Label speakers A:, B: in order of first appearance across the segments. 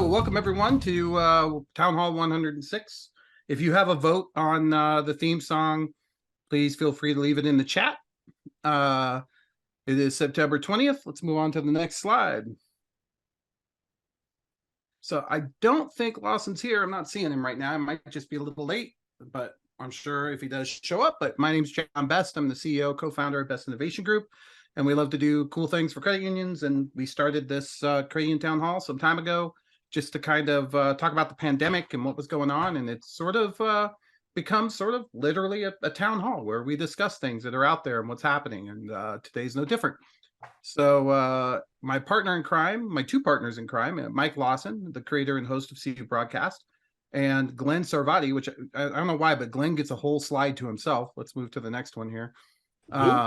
A: So, welcome everyone to Town Hall 106. If you have a vote on the theme song, please feel free to leave it in the chat. It is September 20th. Let's move on to the next slide. So, I don't think Lawson's here. I'm not seeing him right now. I might just be a little late, but I'm sure if he does show up. But my name's John Best. I'm the CEO, co-founder of Best Innovation Group, and we love to do cool things for credit unions. And we started this credit union town hall some time ago, just to kind of talk about the pandemic and what was going on. And it's sort of become sort of literally a town hall where we discuss things that are out there and what's happening. And today's no different. So my partner in crime, my two partners in crime, Mike Lawson, the creator and host of CU Broadcast, and Glenn Sarvati, which I don't know why, but Glenn gets a whole slide to himself. Let's move to the next one here.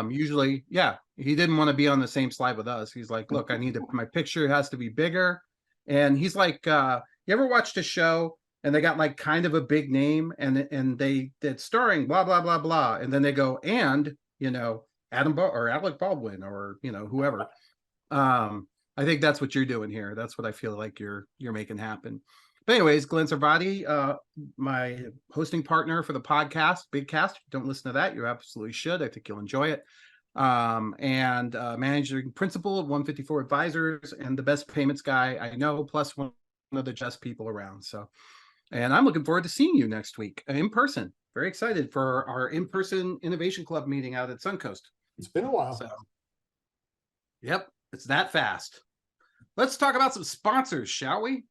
A: Usually, yeah, he didn't want to be on the same slide with us. He's like, look, my picture has to be bigger. And he's like, you ever watched a show and they got like kind of a big name and they did starring blah, blah, blah, blah. And then they go, and, Alec Baldwin or, whoever. I think that's what you're doing here. That's what I feel like you're making happen. But anyways, Glenn Sarvati, my hosting partner for the podcast, Big Cast. Don't listen to that. You absolutely should. I think you'll enjoy it. And managing principal of 154 Advisors and the best payments guy I know, plus one of the best people around. So, and I'm looking forward to seeing you next week in person. Very excited for our in-person Innovation Club meeting out at Suncoast.
B: It's been a while.
A: So, yep, it's that fast. Let's talk about some sponsors, shall we?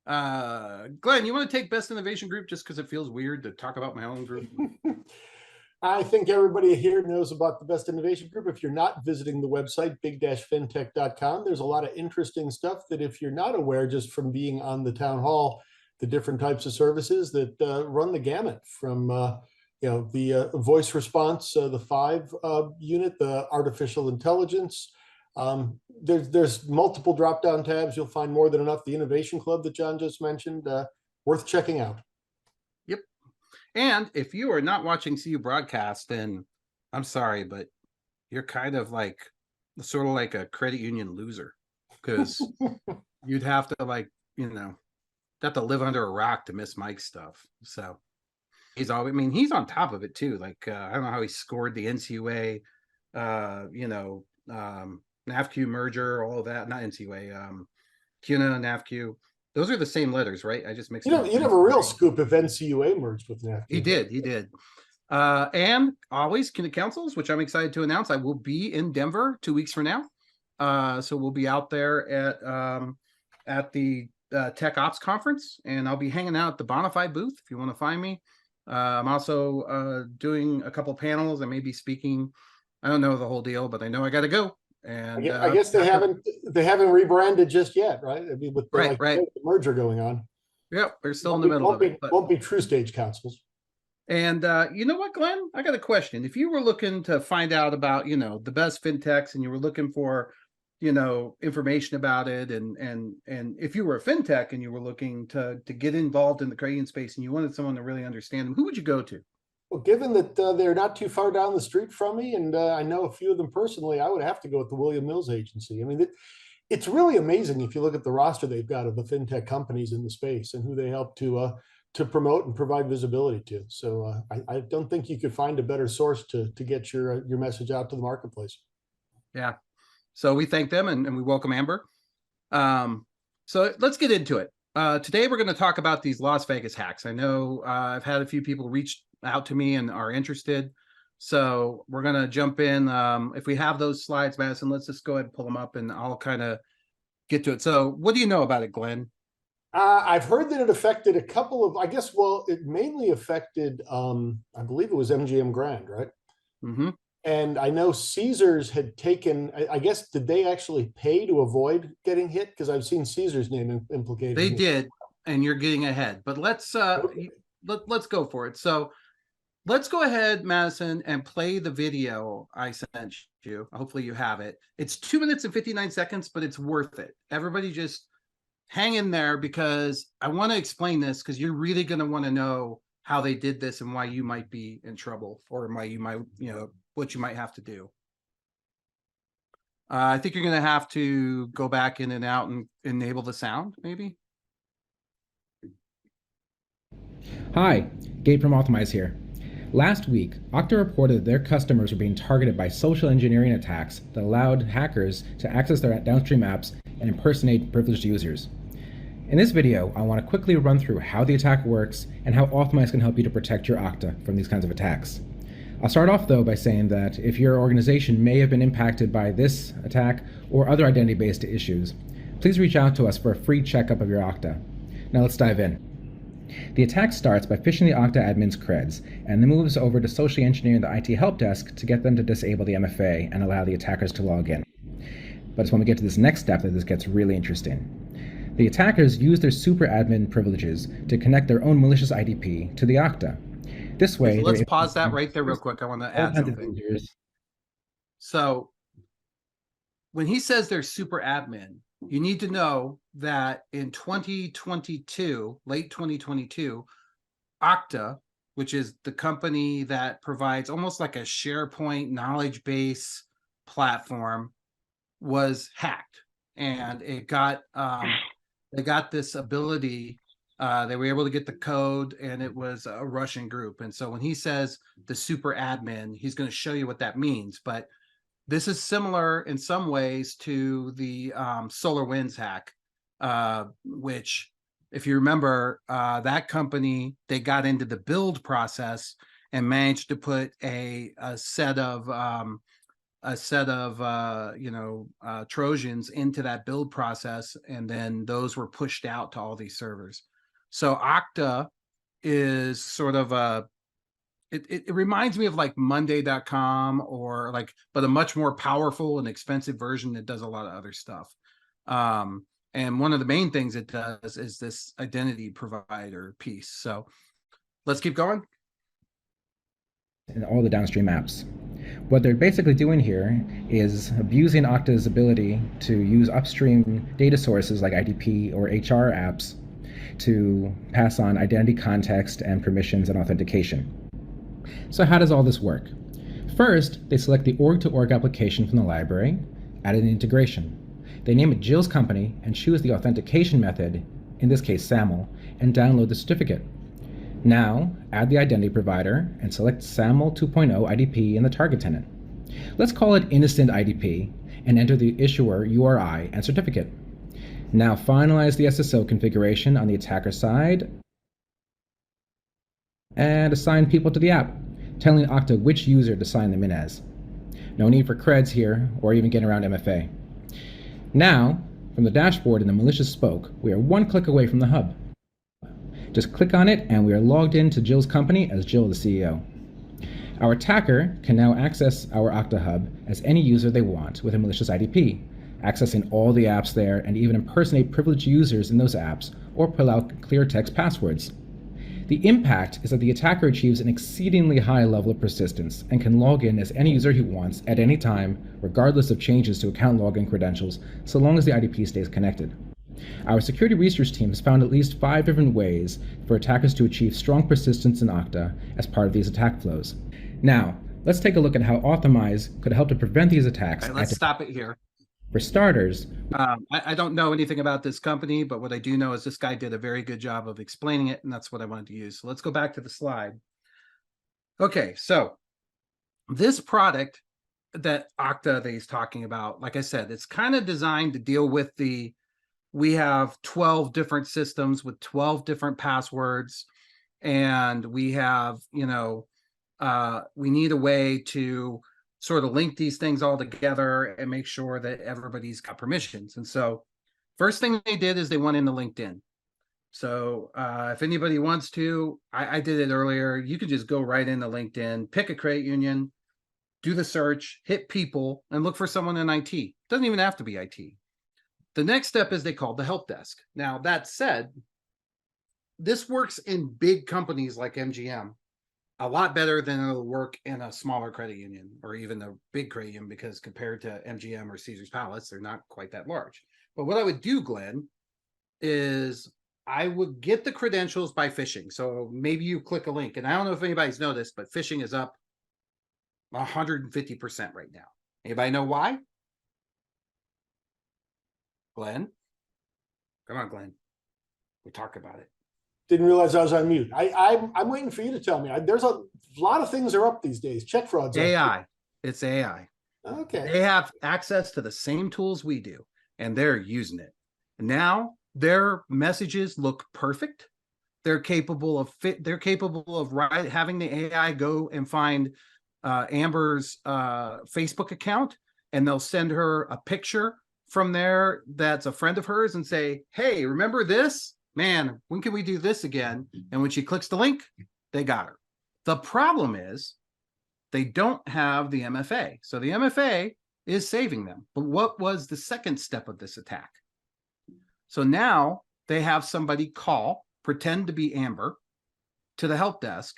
A: Glenn, you want to take Best Innovation Group just because it feels weird to talk about my own group?
B: I think everybody here knows about the Best Innovation Group. If you're not visiting the website, big-fintech.com, there's a lot of interesting stuff that if you're not aware just from being on the town hall, the different types of services that run the gamut from the voice response, the 5 unit, the artificial intelligence. There's multiple drop-down tabs. You'll find more than enough. The Innovation Club that John just mentioned, worth checking out.
A: Yep. And if you are not watching CU Broadcast, then I'm sorry, but you're kind of like sort of like a credit union loser, because you'd have to have to live under a rock to miss Mike's stuff. So he's on top of it too. Like I don't know how he scored the NCUA, NAFQ merger, all of that. Not NCUA, CUNA, NAFQ. Those are the same letters, right? I just mixed.
B: You'd have a real scoop if NCUA merged with NAFQ.
A: He did. And always CUNA Councils, which I'm excited to announce. I will be in Denver 2 weeks from now. So we'll be out there at the Tech Ops Conference, and I'll be hanging out at the Bonafide booth if you want to find me. I'm also doing a couple panels. I may be speaking. I don't know the whole deal, but I know I got to go. And
B: I guess they haven't rebranded just yet, right? I mean, with the merger going on.
A: Yep, they're still in the middle of it.
B: But won't be True Stage Councils.
A: And you know what, Glenn? I got a question. If you were looking to find out about, the best fintechs, and you were looking for, information about it, and if you were a fintech and you were looking to get involved in the credit space and you wanted someone to really understand them, who would you go to?
B: Well, given that they're not too far down the street from me, and I know a few of them personally, I would have to go with the William Mills Agency. I mean, it's really amazing if you look at the roster they've got of the fintech companies in the space and who they help to promote and provide visibility to. So I don't think you could find a better source to get your message out to the marketplace.
A: Yeah. So we thank them and we welcome Amber. So let's get into it. Today we're going to talk about these Las Vegas hacks. I know I've had a few people reach out to me and are interested. So we're going to jump in. If we have those slides, Madison, let's just go ahead and pull them up and I'll kind of get to it. So what do you know about it, Glenn?
B: I've heard that it affected a couple of, it mainly affected, I believe it was MGM Grand, right?
A: Mm-hmm.
B: And I know Caesars had taken, I guess, did they actually pay to avoid getting hit? Because I've seen Caesars' name implicated.
A: They did, and you're getting ahead. But let's go for it. So let's go ahead, Madison, and play the video I sent you. Hopefully you have it. It's 2 minutes and 59 seconds, but it's worth it. Everybody just hang in there, because I want to explain this, because you're really going to want to know how they did this and why you might be in trouble, or why you might, what you might have to do. I think you're going to have to go back in and out and enable the sound, maybe.
C: Hi, Gabe from Optimize here. Last week, Okta reported that their customers were being targeted by social engineering attacks that allowed hackers to access their downstream apps and impersonate privileged users. In this video, I want to quickly run through how the attack works and how Optimize can help you to protect your Okta from these kinds of attacks. I'll start off though by saying that if your organization may have been impacted by this attack or other identity-based issues, please reach out to us for a free checkup of your Okta. Now let's dive in. The attack starts by phishing the Okta admin's creds, and then moves over to socially engineering the IT help desk to get them to disable the MFA and allow the attackers to log in. But it's when we get to this next step that this gets really interesting. The attackers use their super admin privileges to connect their own malicious IDP to the Okta. This way,
A: Let's pause that right there real quick. I want to add something. So when he says they're super admin, you need to know that in 2022, late 2022, Okta, which is the company that provides almost like a SharePoint knowledge base platform, was hacked, and it got they got this ability. They were able to get the code, and it was a Russian group. And so when he says the super admin, he's going to show you what that means. But this is similar in some ways to the SolarWinds hack, which, if you remember, that company, they got into the build process and managed to put a set of Trojans into that build process, and then those were pushed out to all these servers. So Okta is sort of it reminds me of like Monday.com, or like, but a much more powerful and expensive version that does a lot of other stuff. And one of the main things it does is this identity provider piece. So let's keep going.
C: And all the downstream apps. What they're basically doing here is abusing Okta's ability to use upstream data sources like IDP or HR apps to pass on identity context and permissions and authentication. So how does all this work? First, they select the org-to-org application from the library, add an integration. They name it Jill's company and choose the authentication method, in this case SAML, and download the certificate. Now, add the identity provider and select SAML 2.0 IDP in the target tenant. Let's call it Innocent IDP and enter the issuer URI and certificate. Now finalize the SSO configuration on the attacker side and assign people to the app, telling Okta which user to sign them in as. No need for creds here or even getting around MFA. Now, from the dashboard in the malicious spoke, we are one click away from the hub. Just click on it and we are logged into Jill's company as Jill, the CEO. Our attacker can now access our Okta hub as any user they want with a malicious IDP, accessing all the apps there and even impersonate privileged users in those apps or pull out clear text passwords. The impact is that the attacker achieves an exceedingly high level of persistence and can log in as any user he wants at any time, regardless of changes to account login credentials, so long as the IDP stays connected. Our security research team has found at least 5 different ways for attackers to achieve strong persistence in Okta as part of these attack flows. Now, let's take a look at how Optimize could help to prevent these attacks.
A: Right, let's stop it here.
C: For starters,
A: I don't know anything about this company, but what I do know is this guy did a very good job of explaining it, and that's what I wanted to use. So let's go back to the slide. Okay, so this product that Okta that he's talking about, like I said, it's kind of designed to deal with we have 12 different systems with 12 different passwords, and we have, we need a way to sort of link these things all together and make sure that everybody's got permissions. And so first thing they did is they went into LinkedIn. So if anybody wants to, I did it earlier, you could just go right into LinkedIn, pick a credit union, do the search, hit people, and look for someone in IT. Doesn't even have to be IT. The next step is they called the help desk. Now, that said, this works in big companies like MGM a lot better than it'll work in a smaller credit union or even a big credit union, because compared to MGM or Caesar's Palace, they're not quite that large. But what I would do, Glenn, is I would get the credentials by phishing. So maybe you click a link, and I don't know if anybody's noticed, but phishing is up 150% right now. Anybody know why? Glenn? Come on, Glenn. We'll talk about it.
B: Didn't realize I was on mute. I'm waiting for you to tell me. There's a lot of things are up these days. Check fraud's up.
A: AI. It's AI.
B: Okay.
A: They have access to the same tools we do, and they're using it. Now their messages look perfect. They're capable of having the AI go and find Amber's Facebook account, and they'll send her a picture from there that's a friend of hers and say, hey, remember this? Man, when can we do this again? And when she clicks the link, they got her. The problem is they don't have the MFA. So the MFA is saving them. But what was the second step of this attack? So now they have somebody pretend to be Amber to the help desk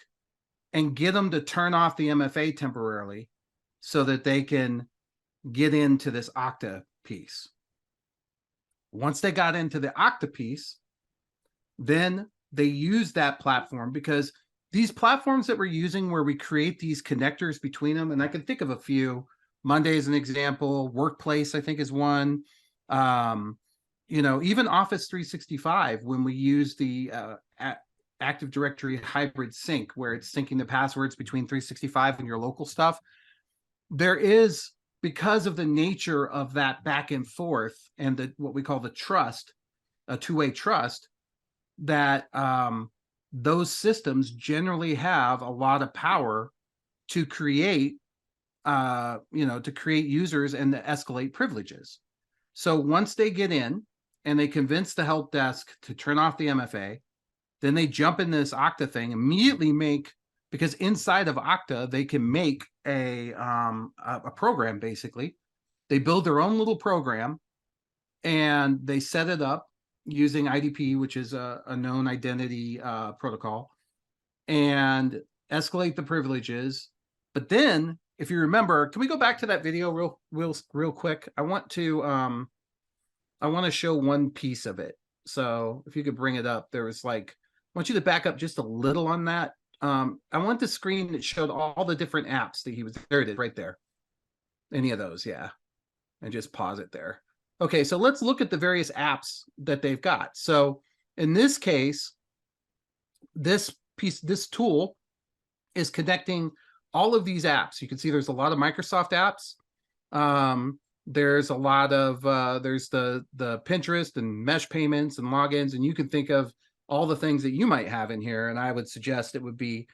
A: and get them to turn off the MFA temporarily so that they can get into this Okta piece. Once they got into the Okta piece, then they use that platform, because these platforms that we're using where we create these connectors between them, and I can think of a few. Monday is an example. Workplace, I think, is one. Even Office 365, when we use the Active Directory hybrid sync, where it's syncing the passwords between 365 and your local stuff, there is, because of the nature of that back and forth and what we call the trust, a two-way trust, that those systems generally have a lot of power to create, users and to escalate privileges. So once they get in and they convince the help desk to turn off the MFA, then they jump in this Okta thing, immediately because inside of Okta, they can make a program, basically. They build their own little program and they set it up using IDP, which is a known identity protocol, and escalate the privileges. But then, if you remember, can we go back to that video real quick? I want to show one piece of it. So if you could bring it up, I want you to back up just a little on that. I want the screen that showed all the different apps that he was, there it is, right there. Any of those, yeah. And just pause it there. Okay, so let's look at the various apps that they've got. So in this case, this tool is connecting all of these apps. You can see there's a lot of Microsoft apps. There's a lot of, there's the Pinterest and mesh payments and logins, and you can think of all the things that you might have in here. And I would suggest it would be,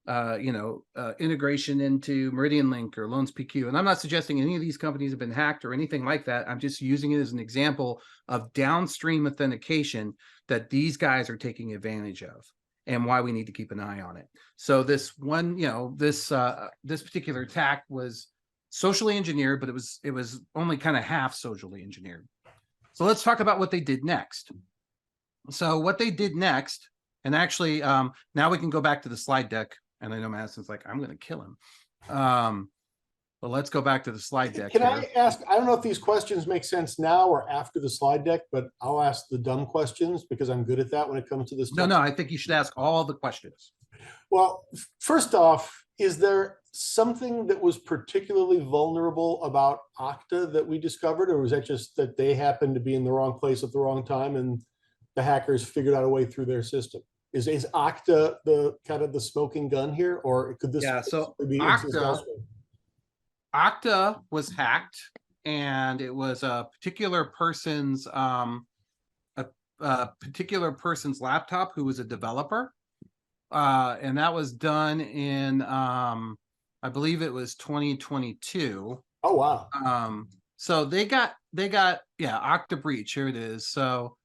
A: integration into Meridian Link or Loans PQ. And I'm not suggesting any of these companies have been hacked or anything like that. I'm just using it as an example of downstream authentication that these guys are taking advantage of, and why we need to keep an eye on it. So this one, this particular attack was socially engineered, but it was only kind of half socially engineered. So let's talk about what they did next. So what they did next, and actually now we can go back to the slide deck. And I know Madison's like, I'm going to kill him. But let's go back to the slide deck.
B: Can I ask, I don't know if these questions make sense now or after the slide deck, but I'll ask the dumb questions because I'm good at that when it comes to this.
A: No, I think you should ask all the questions.
B: Well, first off, is there something that was particularly vulnerable about Okta that we discovered, or was that just that they happened to be in the wrong place at the wrong time and the hackers figured out a way through their system? Is Okta the kind of the smoking gun here, or could this be
A: Okta was hacked, and it was a particular person's laptop who was a developer, and that was done in I believe it was 2022.
B: Oh wow!
A: So they got Okta breach. Here it is. So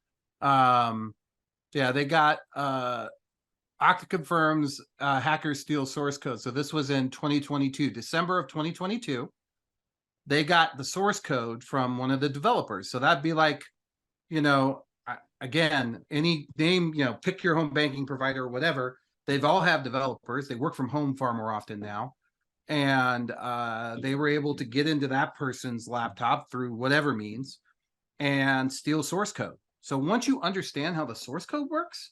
A: they got Okta confirms hackers steal source code. So this was in 2022, December of 2022. They got the source code from one of the developers. So that'd be like, again, any name, pick your home banking provider or whatever. They've all have developers. They work from home far more often now. And they were able to get into that person's laptop through whatever means and steal source code. So once you understand how the source code works,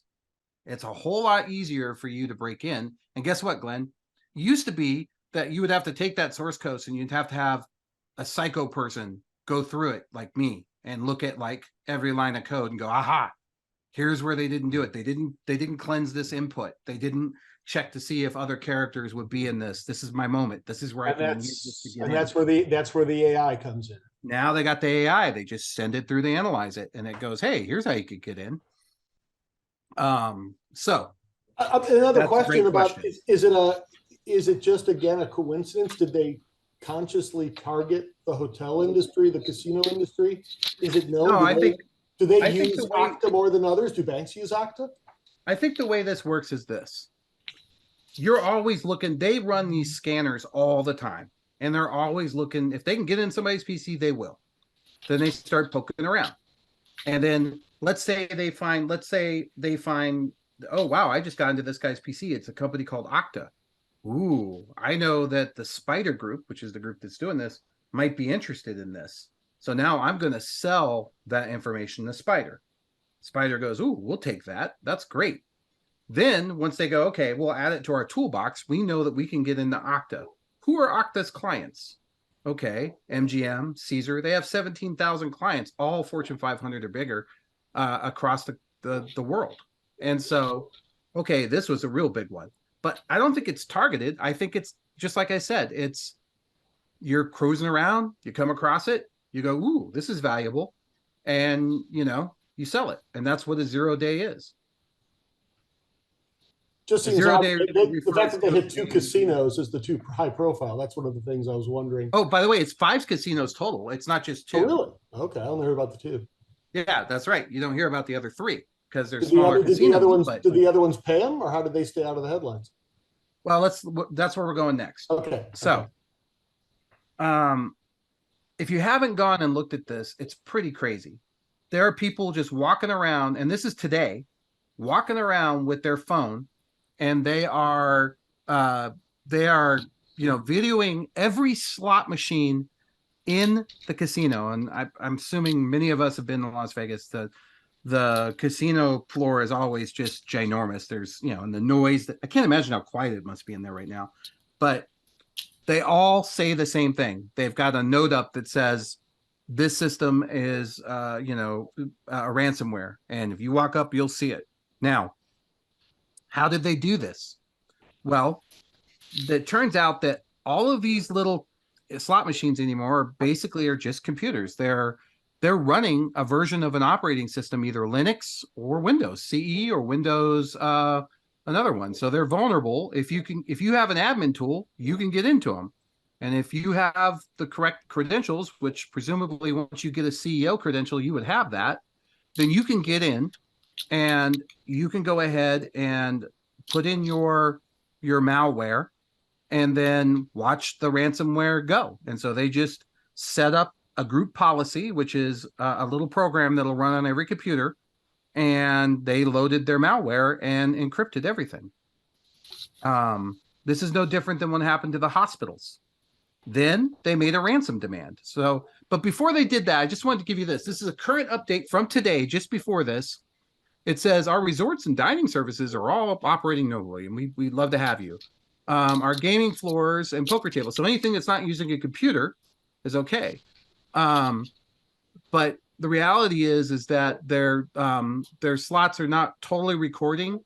A: it's a whole lot easier for you to break in. And guess what, Glenn? It used to be that you would have to take that source code and you'd have to have a psycho person go through it like me and look at like every line of code and go, aha, Here's where they didn't do it. They didn't cleanse this input. They didn't check to see if other characters would be in this. This is my moment. This is where I
B: And
A: can use this to
B: that's
A: get
B: and
A: in.
B: that's where the AI comes in.
A: Now they got the AI. They just send it through, they analyze it, and it goes, hey, here's how you could get in. So
B: Another
A: That's a
B: question
A: great
B: about
A: question.
B: is it just again a coincidence? Did they consciously target the hotel industry, the casino industry? Is it known?
A: No,
B: Do they
A: I think
B: use
A: the way-
B: Okta more than others? Do banks use Okta?
A: I think the way this works is this. You're always looking, they run these scanners all the time, and they're always looking, if they can get in somebody's PC, they will. Then they start poking around. And then let's say they find, oh wow, I just got into this guy's PC. It's a company called Okta. Ooh, I know that the Spider Group, which is the group that's doing this, might be interested in this. So now I'm going to sell that information to Spider. Spider goes, ooh, we'll take that. That's great. Then once they go, okay, we'll add it to our toolbox. We know that we can get into Okta. Who are Okta's clients? Okay, MGM, Caesar, they have 17,000 clients, all Fortune 500 or bigger across the world. And so, okay, this was a real big one. But I don't think it's targeted. I think it's just like I said, it's you're cruising around, you come across it, you go, ooh, this is valuable. And, you sell it. And that's what a 0-day is.
B: Just
A: The
B: seems
A: zero
B: odd.
A: day
B: The fact that they hit two
A: refers-
B: casinos is the two high profile. That's one of the things I was wondering.
A: Oh, by the way, it's 5 casinos total. It's not just 2.
B: Oh, really? Okay, I only heard about the two.
A: Yeah, that's right. You don't hear about the other 3 because they're
B: Did
A: smaller
B: the
A: casinos.
B: other ones?
A: But,
B: Did the other ones pay them, or how did they stay out of the headlines?
A: well, that's where we're going next.
B: Okay.
A: So, if you haven't gone and looked at this, it's pretty crazy. There are people just walking around, and this is today, walking around with their phone, and they are videoing every slot machine in the casino. And I'm assuming many of us have been to Las Vegas. The casino floor is always just ginormous. There's, and the noise that I can't imagine how quiet it must be in there right now, but they all say the same thing. They've got a note up that says, this system is, a ransomware. And if you walk up, you'll see it. Now, how did they do this? Well, it turns out that all of these little slot machines anymore basically are just computers. They're running a version of an operating system, either Linux or Windows CE or Windows another one. So they're vulnerable. If you have an admin tool, you can get into them. And if you have the correct credentials, which presumably once you get a CEO credential, you would have that, then you can get in and you can go ahead and put in your malware and then watch the ransomware go. And so they just set up a group policy, which is a little program that'll run on every computer, and they loaded their malware and encrypted everything. This is no different than what happened to the hospitals. Then they made a ransom demand. So, but before they did that, I just wanted to give you this. This is a current update from today, just before this. It says our resorts and dining services are all operating normally, and we'd love to have you. Our gaming floors and poker tables. So anything that's not using a computer is okay. But the reality is that their slots are not totally recording,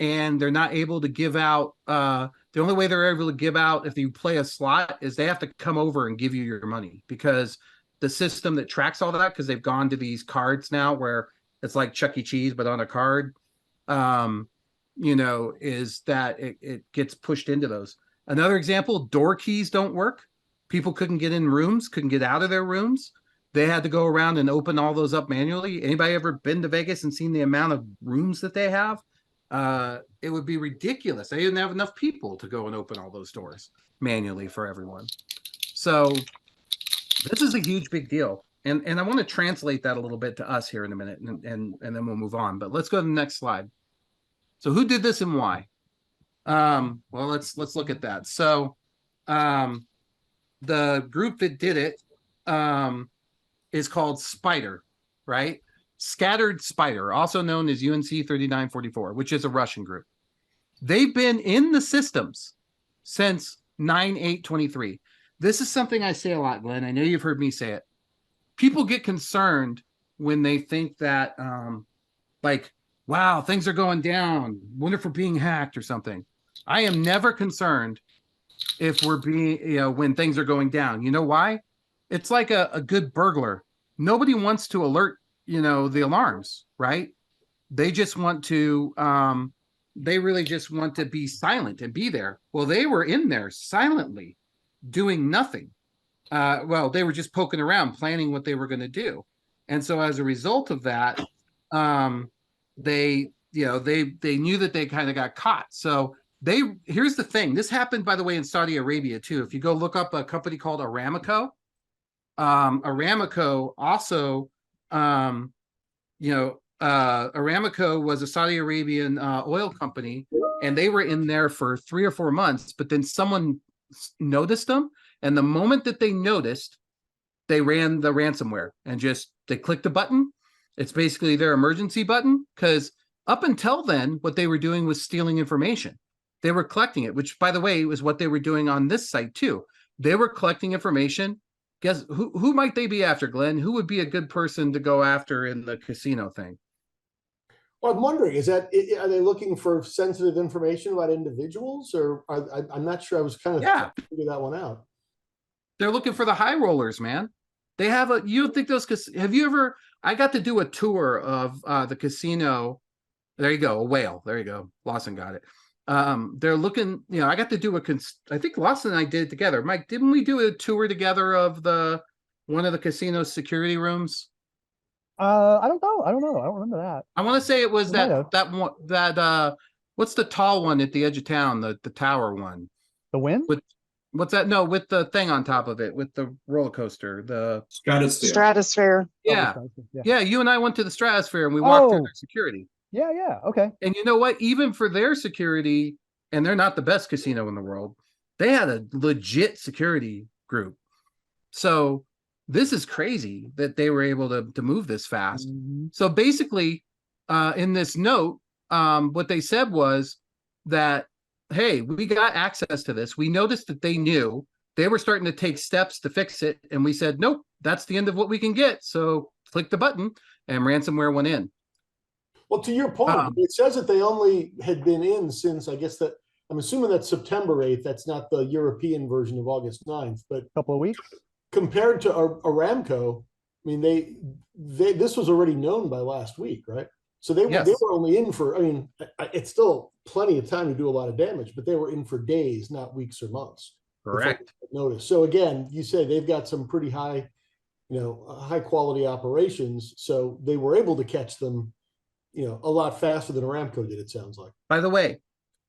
A: and they're not able to give out. The only way they're able to give out if you play a slot is they have to come over and give you your money, because the system that tracks all that, because they've gone to these cards now where it's like Chuck E. Cheese but on a card, is that it gets pushed into those. Another example: door keys don't work. People couldn't get in rooms, couldn't get out of their rooms. They had to go around and open all those up manually. Anybody ever been to Vegas and seen the amount of rooms that they have? It would be ridiculous. They didn't have enough people to go and open all those doors manually for everyone. So this is a huge, big deal. And I want to translate that a little bit to us here in a minute, and then we'll move on. But let's go to the next slide. So who did this and why? Well, let's look at that. So the group that did it is called Spider, right? Scattered Spider, also known as UNC 3944, which is a Russian group. They've been in the systems since 9/8/23. This is something I say a lot, Glenn. I know you've heard me say it. People get concerned when they think that wow, things are going down. Wonder if we're being hacked or something. I am never concerned if we're being, when things are going down. You know why? It's like a good burglar. Nobody wants to alert, the alarms, right? They just want to, they really just want to be silent and be there. Well, they were in there silently doing nothing. Well, they were just poking around, planning what they were going to do. And so as a result of that, they knew that they kind of got caught. So here's the thing. This happened, by the way, in Saudi Arabia too. If you go look up a company called Aramco, Aramco also, Aramco was a Saudi Arabian oil company, and they were in there for 3 or 4 months, but then someone noticed them. And the moment that they noticed, they ran the ransomware and they clicked a button. It's basically their emergency button, because up until then, what they were doing was stealing information. They were collecting it, which, by the way, was what they were doing on this site too. They were collecting information. Guess who might they be after, Glenn? Who would be a good person to go after in the casino thing?
B: Well, I'm wondering, are they looking for sensitive information about individuals, or I'm not sure. I was kind of trying to figure that one out.
A: They're looking for the high rollers, man. They have you think have you ever, I got to do a tour of the casino. There you go. A whale. There you go. Lawson got it. They're looking, I got to do I think Lawson and I did it together. Mike, didn't we do a tour together of one of the casino security rooms?
D: I don't know. I don't remember that.
A: I want to say it was what's the tall one at the edge of town, the tower one?
D: The Wynn?
A: What's that? No, with the thing on top of it, with the roller coaster, the
E: Stratosphere.
A: Yeah. Yeah, you and I went to the Stratosphere and we walked through their security.
D: Yeah, okay.
A: And you know what? Even for their security, and they're not the best casino in the world, they had a legit security group. So this is crazy that they were able to move this fast.
D: Mm-hmm.
A: So basically, in this note, what they said was that, hey, we got access to this. We noticed that they knew they were starting to take steps to fix it. And we said, nope, that's the end of what we can get. So click the button, and ransomware went in.
B: Well, to your point, it says that they only had been in since, I guess that, I'm assuming that's September 8th. That's not the European version of August 9th, but
D: a couple of weeks.
B: Compared to Aramco, I mean, this was already known by last week, right? So they were only in for, I mean, it's still plenty of time to do a lot of damage, but they were in for days, not weeks or months.
A: Correct.
B: Notice. So again, you say they've got some pretty high, high quality operations. So they were able to catch them, a lot faster than Aramco did, it sounds like.
A: By the way,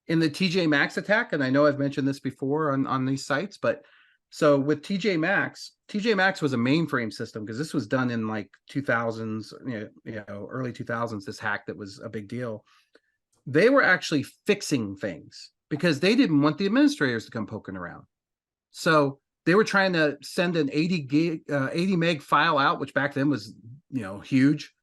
A: in the TJ Maxx attack, and I know I've mentioned this before on these sites, but so with TJ Maxx was a mainframe system, because this was done in like 2000s, early 2000s, this hack that was a big deal. They were actually fixing things because they didn't want the administrators to come poking around. So they were trying to send an 80 meg file out, which back then was, huge,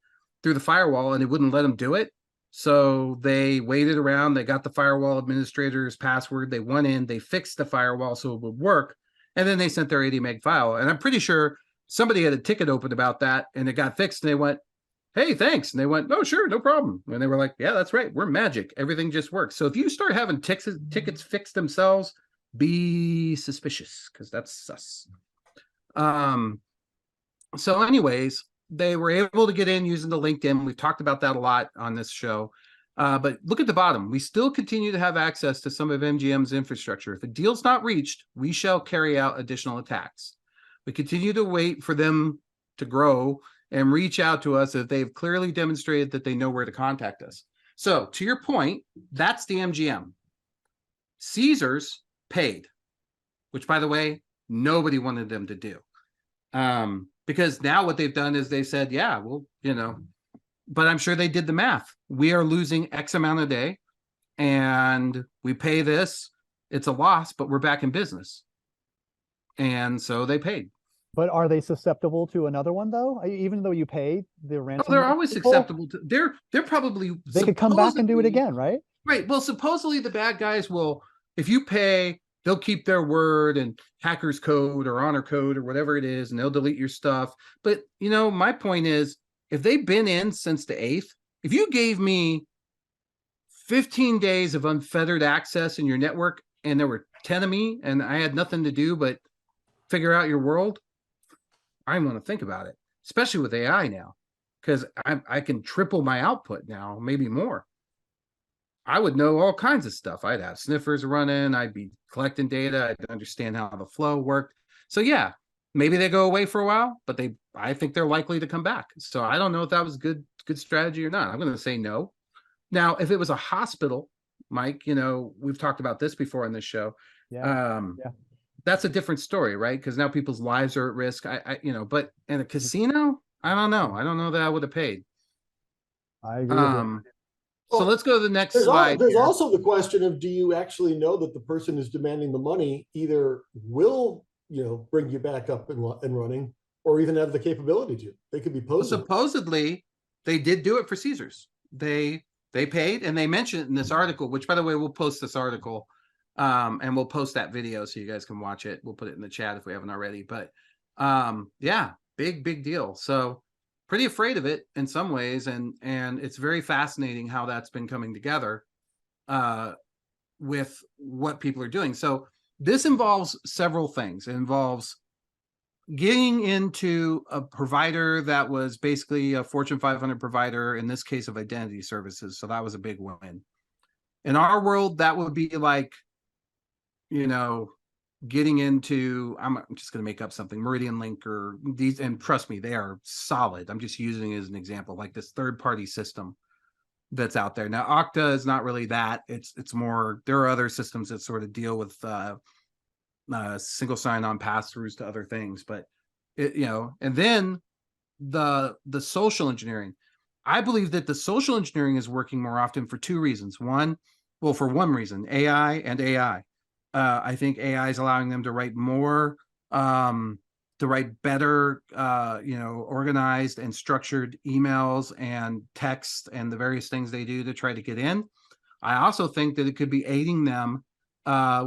A: through the firewall, and it wouldn't let them do it. So they waited around. They got the firewall administrator's password. They went in, they fixed the firewall so it would work. And then they sent their 80 meg file. And I'm pretty sure somebody had a ticket open about that, and it got fixed. And they went, hey, thanks. And they went, oh, sure, no problem. And they were like, yeah, that's right. We're magic. Everything just works. So if you start having tickets fix themselves, be suspicious, because that's sus. So anyways, they were able to get in using the LinkedIn. We've talked about that a lot on this show. But look at the bottom. We still continue to have access to some of MGM's infrastructure. If a deal's not reached, we shall carry out additional attacks. We continue to wait for them to grow and reach out to us if they've clearly demonstrated that they know where to contact us. So to your point, that's the MGM. Caesars paid, which, by the way, nobody wanted them to do. Because now what they've done is they said, yeah, well, but I'm sure they did the math. We are losing X amount a day, and we pay this. It's a loss, but we're back in business. And so they paid.
D: But are they susceptible to another one, though? Even though you pay the ransom?
A: Oh, they're always susceptible to. They're probably.
D: They could come back and do it again, right?
A: Right. Well, supposedly the bad guys will, if you pay, they'll keep their word and hackers code or honor code or whatever it is, and they'll delete your stuff. But my point is, if they've been in since the 8th, if you gave me 15 days of unfettered access in your network, and there were 10 of me, and I had nothing to do but figure out your world, I want to think about it, especially with AI now, because I can triple my output now, maybe more. I would know all kinds of stuff. I'd have sniffers running. I'd be collecting data. I'd understand how the flow worked. So yeah, maybe they go away for a while, but I think they're likely to come back. So I don't know if that was good strategy or not. I'm going to say no. Now, if it was a hospital, Mike, we've talked about this before on this show.
D: Yeah.
A: That's a different story, right? Because now people's lives are at risk. But in a casino, I don't know. I don't know that I would have paid.
D: I agree with you.
A: So
B: Well,
A: let's go to the next
B: There's,
A: slide.
B: there's
A: here.
B: also the question of, do you actually know that the person who's demanding the money either will, bring you back up and running, or even have the capability to? They could be
A: Well,
B: posing.
A: supposedly, they did do it for Caesars. They paid, and they mentioned it in this article, which, by the way, we'll post this article, and we'll post that video so you guys can watch it. We'll put it in the chat if we haven't already. But yeah, big deal. So pretty afraid of it in some ways, and it's very fascinating how that's been coming together with what people are doing. So this involves several things. It involves getting into a provider that was basically a Fortune 500 provider, in this case of identity services. So that was a big win. In our world, that would be like, getting into, I'm just going to make up something, Meridian Link or these, and trust me, they are solid. I'm just using it as an example, like this third-party system that's out there. Now, Okta is not really that. It's more, there are other systems that sort of deal with single sign-on pass-throughs to other things, but and then the social engineering. I believe that the social engineering is working more often for two reasons. For one reason, AI. I think AI is allowing them to write more, to write better, organized and structured emails and text and the various things they do to try to get in. I also think that it could be aiding them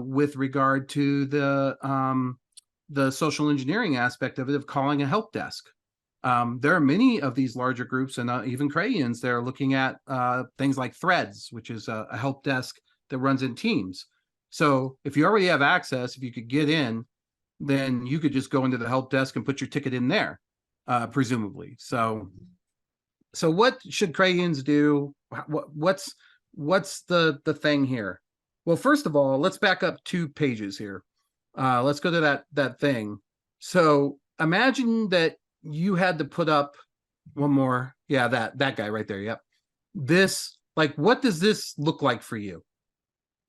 A: with regard to the social engineering aspect of it, of calling a help desk. There are many of these larger groups, and even Crayons, they're looking at things like Threads, which is a help desk that runs in Teams. So if you already have access, if you could get in, then you could just go into the help desk and put your ticket in there, presumably. So what should Crayons do? What's the thing here? Well, first of all, let's back up 2 pages here. Let's go to that thing. So imagine that you had to put up one more. Yeah, that guy right there. Yep. This, like, what does this look like for you?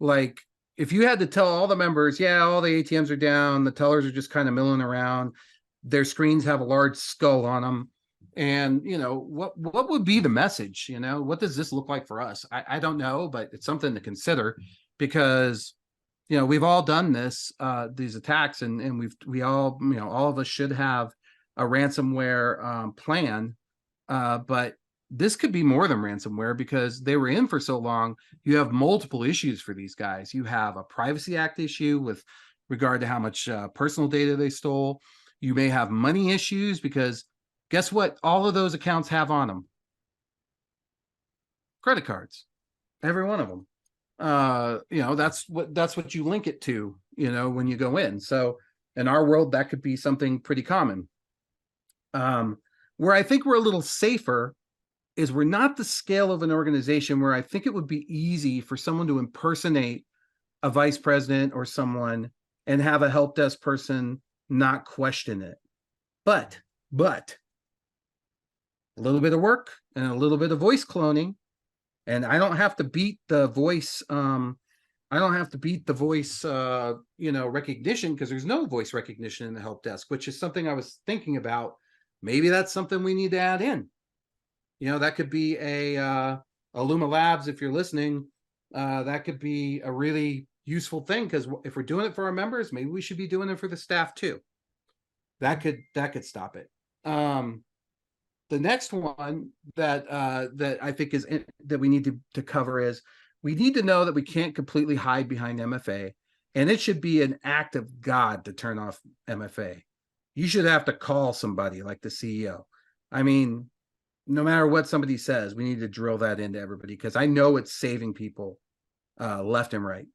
A: Like, if you had to tell all the members, yeah, all the ATMs are down, the tellers are just kind of milling around, their screens have a large skull on them, and what would be the message? What does this look like for us? I don't know, but it's something to consider, because we've all done this, these attacks, and we all, all of us should have a ransomware plan, but this could be more than ransomware, because they were in for so long. You have multiple issues for these guys. You have a Privacy Act issue with regard to how much personal data they stole. You may have money issues, because guess what? All of those accounts have on them credit cards, every one of them. That's what you link it to, when you go in. So in our world, that could be something pretty common. Where I think we're a little safer is we're not the scale of an organization where I think it would be easy for someone to impersonate a vice president or someone and have a help desk person not question it. But a little bit of work and a little bit of voice cloning, and I don't have to beat the voice. Recognition, because there's no voice recognition in the help desk, which is something I was thinking about. Maybe that's something we need to add in. That could be a Luma Labs, if you're listening, that could be a really useful thing, because if we're doing it for our members, maybe we should be doing it for the staff too. That could stop it. The next one that I think that we need to cover is, we need to know that we can't completely hide behind MFA, and it should be an act of God to turn off MFA. You should have to call somebody like the CEO. I mean, no matter what somebody says, we need to drill that into everybody because I know it's saving people left and right.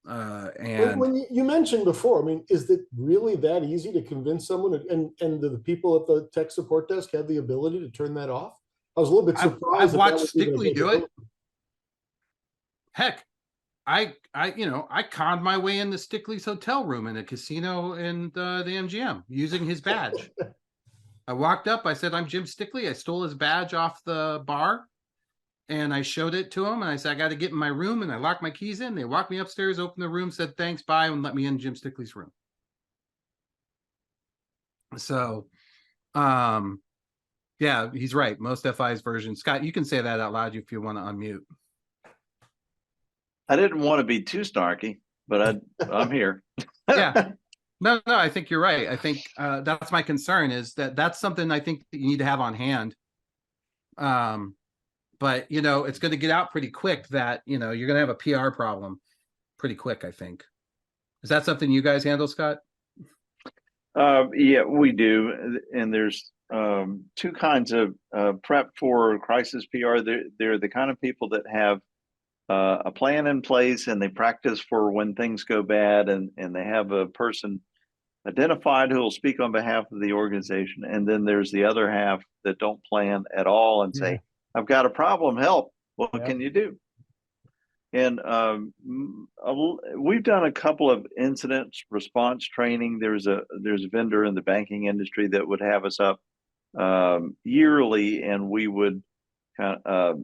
A: And
B: When you mentioned before, I mean, is it really that easy to convince someone, and do the people at the tech support desk have the ability to turn that off? I was a little bit
A: I've
B: surprised. that
A: watched
B: was even a
A: Stickley do it.
B: capability.
A: Heck, I conned my way in the Stickley's hotel room in a casino in the MGM using his badge. I walked up, I said, I'm Jim Stickley. I stole his badge off the bar and I showed it to him. And I said, I got to get in my room, and I locked my keys in. They walked me upstairs, opened the room, said, thanks, bye, and let me in Jim Stickley's room. So, yeah, he's right. Most FI's version. Scott, you can say that out loud if you want to unmute.
E: I didn't want to be too snarky, but I'm here.
A: Yeah. No, I think you're right. I think that's my concern, is that that's something I think that you need to have on hand. But it's going to get out pretty quick that, you're going to have a PR problem pretty quick, I think. Is that something you guys handle, Scott?
E: Yeah, we do. And there's two kinds of prep for crisis PR. They're the kind of people that have a plan in place, and they practice for when things go bad, and they have a person identified who will speak on behalf of the organization. And then there's the other half that don't plan at all and say, I've got a problem, help. What can you do? And we've done a couple of incident response training. There's a vendor in the banking industry that would have us up yearly, and we would kind of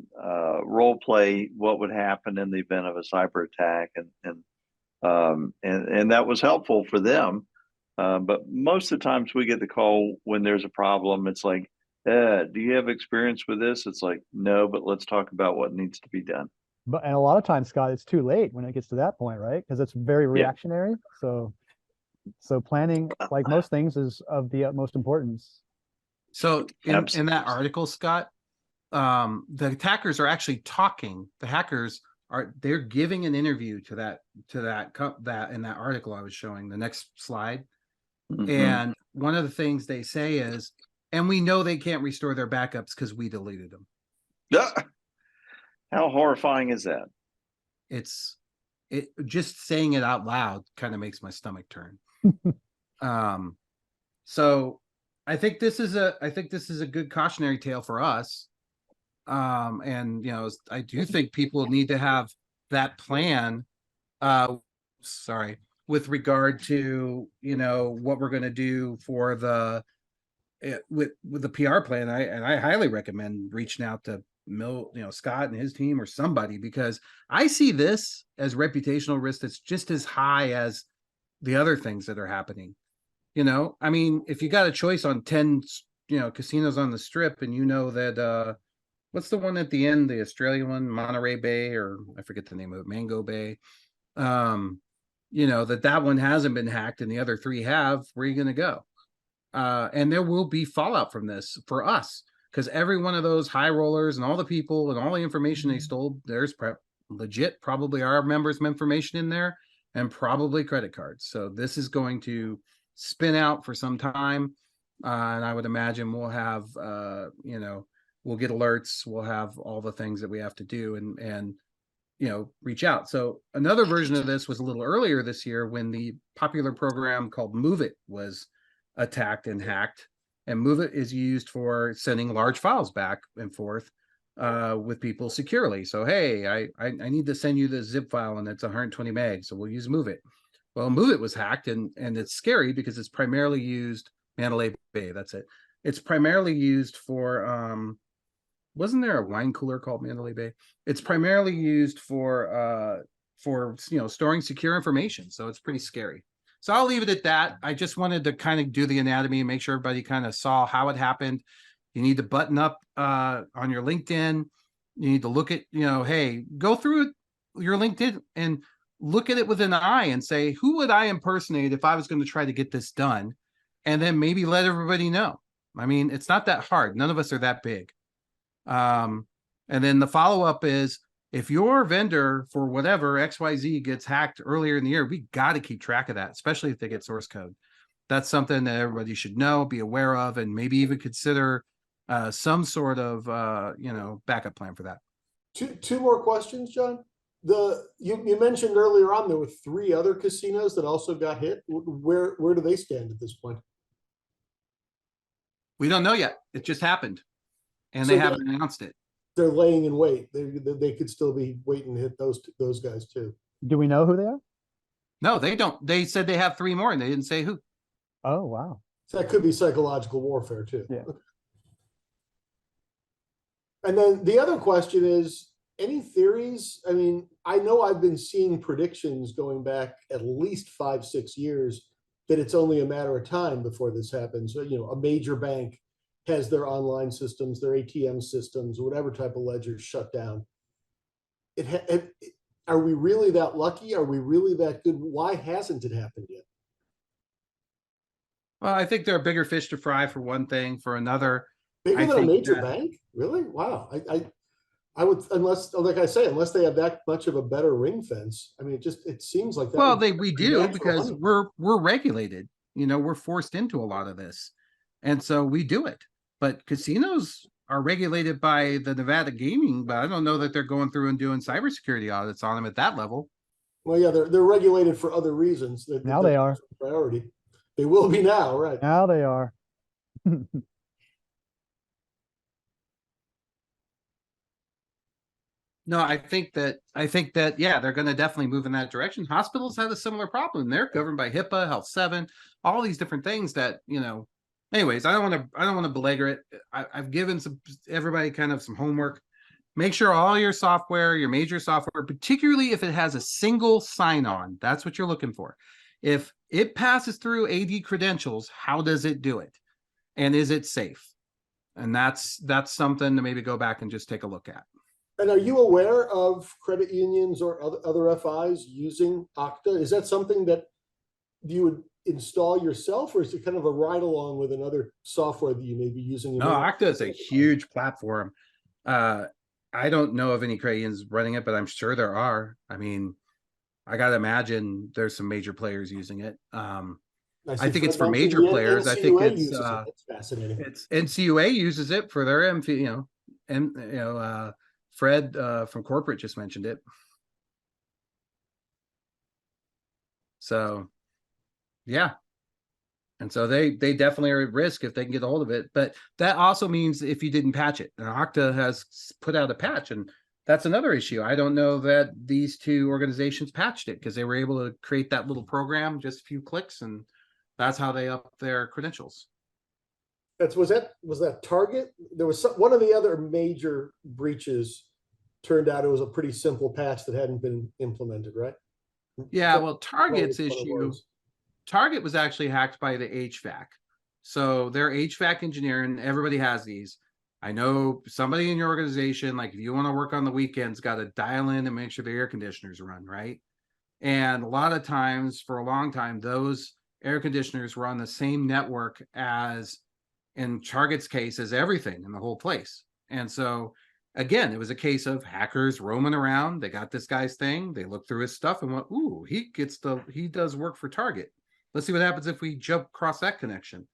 E: role play what would happen in the event of a cyber attack, and that was helpful for them. But most of the times we get the call when there's a problem. It's like, do you have experience with this? It's like, no, but let's talk about what needs to be done.
D: And a lot of times, Scott, it's too late when it gets to that point, right? Because it's very reactionary. So planning, like most things, is of the utmost importance.
A: So in that article, Scott, the attackers are actually talking. The hackers they're giving an interview to that in that article I was showing. The next slide. Mm-hmm. And one of the things they say is, and we know they can't restore their backups because we deleted them.
E: How horrifying is that?
A: It just saying it out loud kind of makes my stomach turn. So I think this is a good cautionary tale for us. And I do think people need to have that plan. With regard to what we're going to do for with the PR plan. I highly recommend reaching out to Scott and his team or somebody, because I see this as reputational risk that's just as high as the other things that are happening. I mean, if you got a choice on 10 casinos on the Strip, and that what's the one at the end, the Australian one, Monterey Bay, or I forget the name of it, Mango Bay, that one hasn't been hacked and the other three have, where are you going to go? And there will be fallout from this for us, because every one of those high rollers and all the people and all the information they stole, there's legit probably our members' information in there, and probably credit cards. So this is going to spin out for some time. And I would imagine we'll have, we'll get alerts, we'll have all the things that we have to do and reach out. So another version of this was a little earlier this year, when the popular program called MoveIt was attacked and hacked. And MoveIt is used for sending large files back and forth with people securely. So, hey, I need to send you this zip file and it's 120 megs, so we'll use MoveIt. Well, MoveIt was hacked, and it's scary because it's primarily used, Mandalay Bay, that's it. It's primarily used for, wasn't there a wine cooler called Mandalay Bay? It's primarily used for storing secure information. So it's pretty scary. So I'll leave it at that. I just wanted to kind of do the anatomy and make sure everybody kind of saw how it happened. You need to button up on your LinkedIn. You need to look at, hey, go through your LinkedIn and look at it with an eye and say, who would I impersonate if I was going to try to get this done? And then maybe let everybody know. I mean, it's not that hard. None of us are that big. And then the follow-up is, if your vendor for whatever XYZ gets hacked earlier in the year, we got to keep track of that, especially if they get source code. That's something that everybody should know, be aware of, and maybe even consider some sort of backup plan for that.
B: Two more questions, John. You mentioned earlier on there were 3 other casinos that also got hit. Where do they stand at this point?
A: We don't know yet. It just happened, and
B: So
A: they haven't announced it.
B: They're laying in wait. They could still be waiting to hit those guys too.
D: Do we know who they are?
A: No, they don't. They said they have 3 more, and they didn't say who.
D: Oh, wow.
B: So that could be psychological warfare too.
D: Yeah.
B: Okay. And then the other question is, any theories? I mean, I know I've been seeing predictions going back at least 5-6 years that it's only a matter of time before this happens. So, a major bank has their online systems, their ATM systems, whatever type of ledgers shut down. Are we really that lucky? Are we really that good? Why hasn't it happened yet?
A: Well, I think there are bigger fish to fry for one thing. For another,
B: Bigger
A: I
B: than a
A: think
B: major
A: that-
B: bank? Really? Wow. I would, unless, like I say, unless they have that much of a better ring fence. I mean, it seems like that.
A: well,
B: would
A: we
B: be
A: do
B: natural
A: because
B: honey.
A: we're regulated. We're forced into a lot of this, and so we do it. But casinos are regulated by the Nevada Gaming, but I don't know that they're going through and doing cybersecurity audits on them at that level.
B: Well, yeah, they're regulated for other reasons.
D: Now they are.
B: Priority. They will be now, right?
D: Now they are.
A: No, I think that yeah, they're going to definitely move in that direction. Hospitals have a similar problem. They're governed by HIPAA, Health 7, all these different things that, anyways, I don't want to belabor it. I've given everybody kind of some homework. Make sure all your software, your major software, particularly if it has a single sign-on, that's what you're looking for. If it passes through AD credentials, how does it do it? And is it safe? And that's something to maybe go back and just take a look at.
B: And are you aware of credit unions or other FIs using Okta? Is that something that you would install yourself, or is it kind of a ride along with another software that you may be using?
A: No, Okta is a huge platform. I don't know of any credit unions running it, but I'm sure there are. I mean, I gotta imagine there's some major players using it. I think it's for major players. I think it's
B: That's fascinating.
A: it's NCUA uses it for their Fred from corporate just mentioned it. So yeah. And so they definitely are at risk if they can get a hold of it. But that also means if you didn't patch it. And Okta has put out a patch, and that's another issue. I don't know that these 2 organizations patched it because they were able to create that little program, just a few clicks, and that's how they up their credentials.
B: Was that Target? There was one of the other major breaches. Turned out it was a pretty simple patch that hadn't been implemented, right?
A: Yeah, well, Target's
B: What it
A: issue,
B: was.
A: Target was actually hacked by the HVAC. So their HVAC engineer, and everybody has these. I know somebody in your organization, like if you want to work on the weekends, got to dial in and make sure the air conditioners run, right? And a lot of times, for a long time, those air conditioners were on the same network as, in Target's case, as everything in the whole place. And so again, it was a case of hackers roaming around. They got this guy's thing. They looked through his stuff and went, "Ooh, he does work for Target. Let's see what happens if we jump across that connection."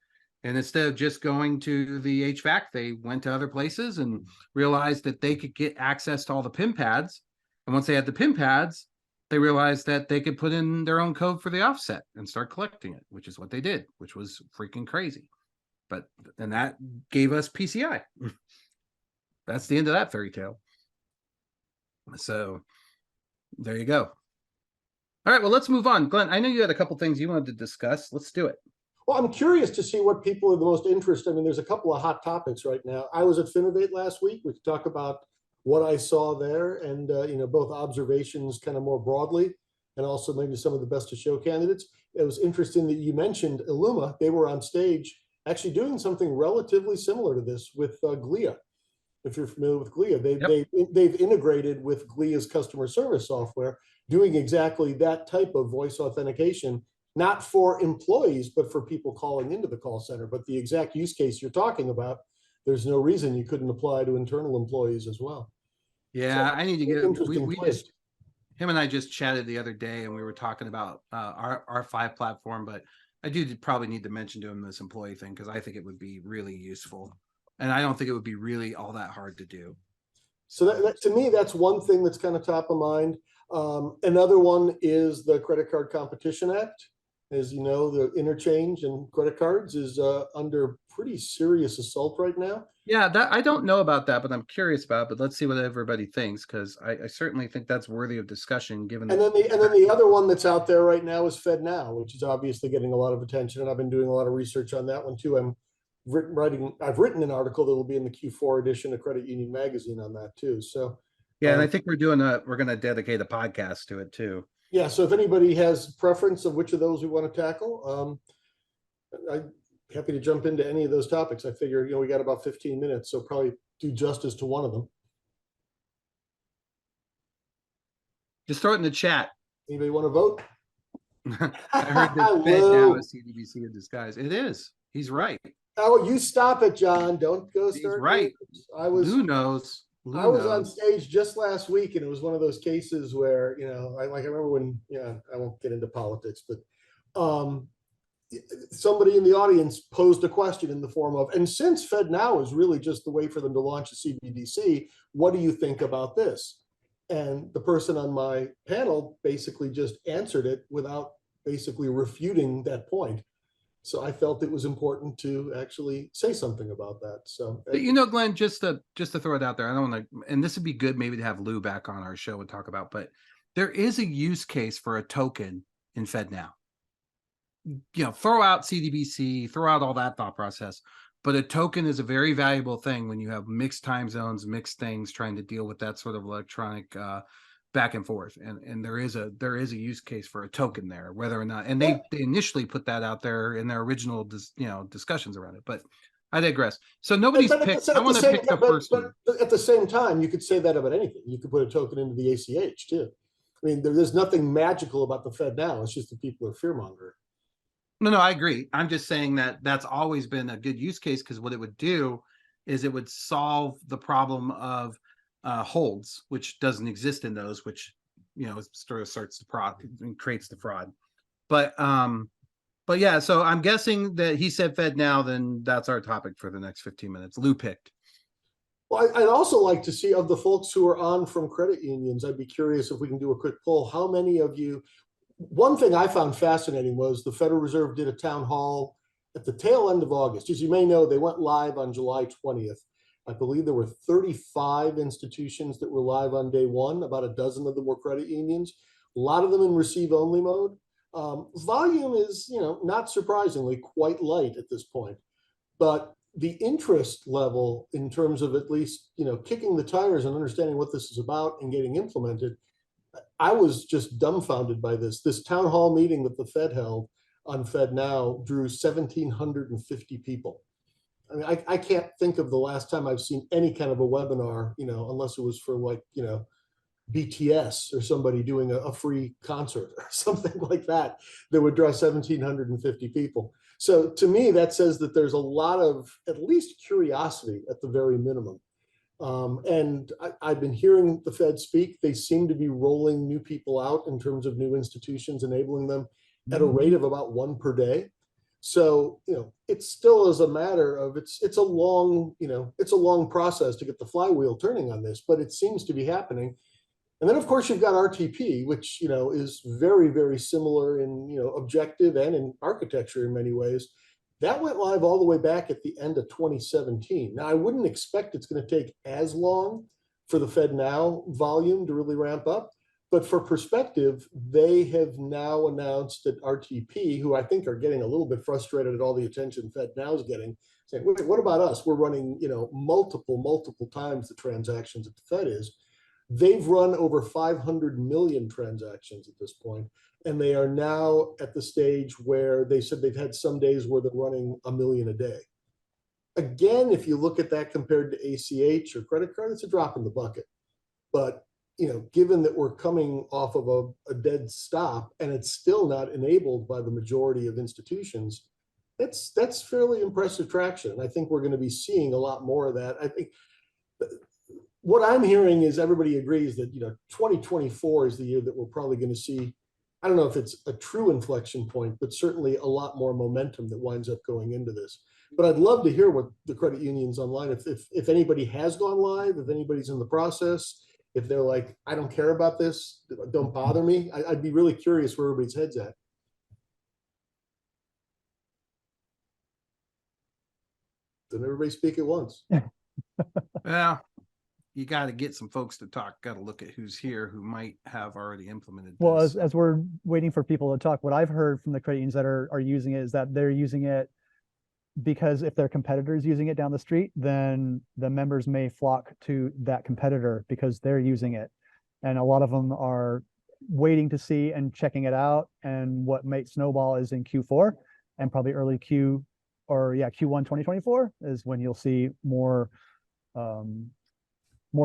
A: And instead of just going to the HVAC, they went to other places and realized that they could get access to all the PIN pads. And once they had the PIN pads, they realized that they could put in their own code for the offset and start collecting it, which is what they did, which was freaking crazy. And that gave us PCI. That's the end of that fairy tale. So there you go. All right, well, let's move on. Glenn, I know you had a couple things you wanted to discuss. Let's do it.
B: Well, I'm curious to see what people are the most interested. I mean, there's a couple of hot topics right now. I was at Finovate last week. We could talk about what I saw there, and both observations kind of more broadly, and also maybe some of the best of show candidates. It was interesting that you mentioned Illuma. They were on stage actually doing something relatively similar to this with Glia. If you're familiar with Glia, they've integrated with Glia's customer service software, doing exactly that type of voice authentication, not for employees, but for people calling into the call center. But the exact use case you're talking about, there's no reason you couldn't apply to internal employees as well.
A: Yeah, I need to get
B: Interesting twist.
A: him and I just chatted the other day, and we were talking about our R5 platform, but I do probably need to mention to him this employee thing because I think it would be really useful. And I don't think it would be really all that hard to do.
B: So to me, that's one thing that's kind of top of mind. Another one is the Credit Card Competition Act. As you know, the interchange and credit cards is under pretty serious assault right now.
A: Yeah, that I don't know about that, but I'm curious about it. But let's see what everybody thinks, because I certainly think that's worthy of discussion given
B: And then the other one that's out there right now is FedNow, which is obviously getting a lot of attention. And I've been doing a lot of research on that one too. I've written an article that will be in the Q4 edition of Credit Union Magazine on that too. So
A: yeah, and I think we're going to dedicate a podcast to it too.
B: yeah, so if anybody has preference of which of those we want to tackle, I'm happy to jump into any of those topics. I figure, we got about 15 minutes, so probably do justice to one of them.
A: Just throw it in the chat.
B: Anybody want to vote?
A: I heard that FedNow is CDBC in disguise. It is. He's right.
B: Oh, you stop it, John. Don't go
A: He's
B: start.
A: right. Who knows?
B: I was on stage just last week, and it was one of those cases where, I remember when, I won't get into politics, but somebody in the audience posed a question in the form of, and since FedNow is really just the way for them to launch a CBDC, what do you think about this? And the person on my panel basically just answered it without basically refuting that point. So I felt it was important to actually say something about that. So,
A: but Glenn, just to throw it out there, I don't want to, and this would be good maybe to have Lou back on our show and talk about, but there is a use case for a token in FedNow. Throw out CDBC, throw out all that thought process, but a token is a very valuable thing when you have mixed time zones, mixed things, trying to deal with that sort of electronic back and forth, and there is a use case for a token there, whether or not, and they initially put that out there in their original discussions around it, but I digress. So nobody's picked. I want to pick the first one.
B: But at the same time, you could say that about anything. You could put a token into the ACH too. I mean, there's nothing magical about the FedNow. It's just that people are fear mongering.
A: No, I agree. I'm just saying that that's always been a good use case, because what it would do is it would solve the problem of holds, which doesn't exist in those, which sort of starts the fraud and creates the fraud. But yeah, so I'm guessing that he said FedNow, then that's our topic for the next 15 minutes. Lou picked.
B: Well, I'd also like to see, of the folks who are on from credit unions, I'd be curious if we can do a quick poll. How many of you? One thing I found fascinating was the Federal Reserve did a town hall at the tail end of August. As you may know, they went live on July 20th. I believe there were 35 institutions that were live on day one. About a dozen of them were credit unions. A lot of them in receive-only mode. Volume is, not surprisingly, quite light at this point. But the interest level in terms of at least, kicking the tires and understanding what this is about and getting implemented, I was just dumbfounded by this. This town hall meeting that the Fed held on FedNow drew 1,750 people. I mean, I can't think of the last time I've seen any kind of a webinar, unless it was for BTS or somebody doing a free concert or something like that would draw 1,750 people. So to me, that says that there's a lot of at least curiosity at the very minimum. And I've been hearing the Fed speak. They seem to be rolling new people out in terms of new institutions, enabling them at a rate of about one per day. So, it still is a matter of it's a long process to get the flywheel turning on this, but it seems to be happening. And then, of course, you've got RTP, which, is very, very similar in, objective and in architecture in many ways. That went live all the way back at the end of 2017. Now, I wouldn't expect it's going to take as long for the FedNow volume to really ramp up. But for perspective, they have now announced that RTP, who I think are getting a little bit frustrated at all the attention FedNow is getting, saying, wait, what about us? We're running, multiple times the transactions that the Fed is. They've run over 500 million transactions at this point, and they are now at the stage where they said they've had some days where they're running 1 million a day. Again, if you look at that compared to ACH or credit card, it's a drop in the bucket. But given that we're coming off of a dead stop and it's still not enabled by the majority of institutions, that's fairly impressive traction. And I think we're going to be seeing a lot more of that. I think what I'm hearing is everybody agrees that 2024 is the year that we're probably going to see. I don't know if it's a true inflection point, but certainly a lot more momentum that winds up going into this. But I'd love to hear what the credit unions online, if anybody has gone live, if anybody's in the process, if they're like, I don't care about this, don't bother me. I'd be really curious where everybody's head's at. Doesn't everybody speak at once?
A: Well, you got to get some folks to talk. Got to look at who's here who might have already implemented
D: Well,
A: this.
D: as we're waiting for people to talk, what I've heard from the credit unions that are using it is that they're using it because if their competitor's using it down the street, then the members may flock to that competitor because they're using it. And a lot of them are waiting to see and checking it out. And what might snowball is in Q4 and probably early Q or yeah, Q1 2024 is when you'll see more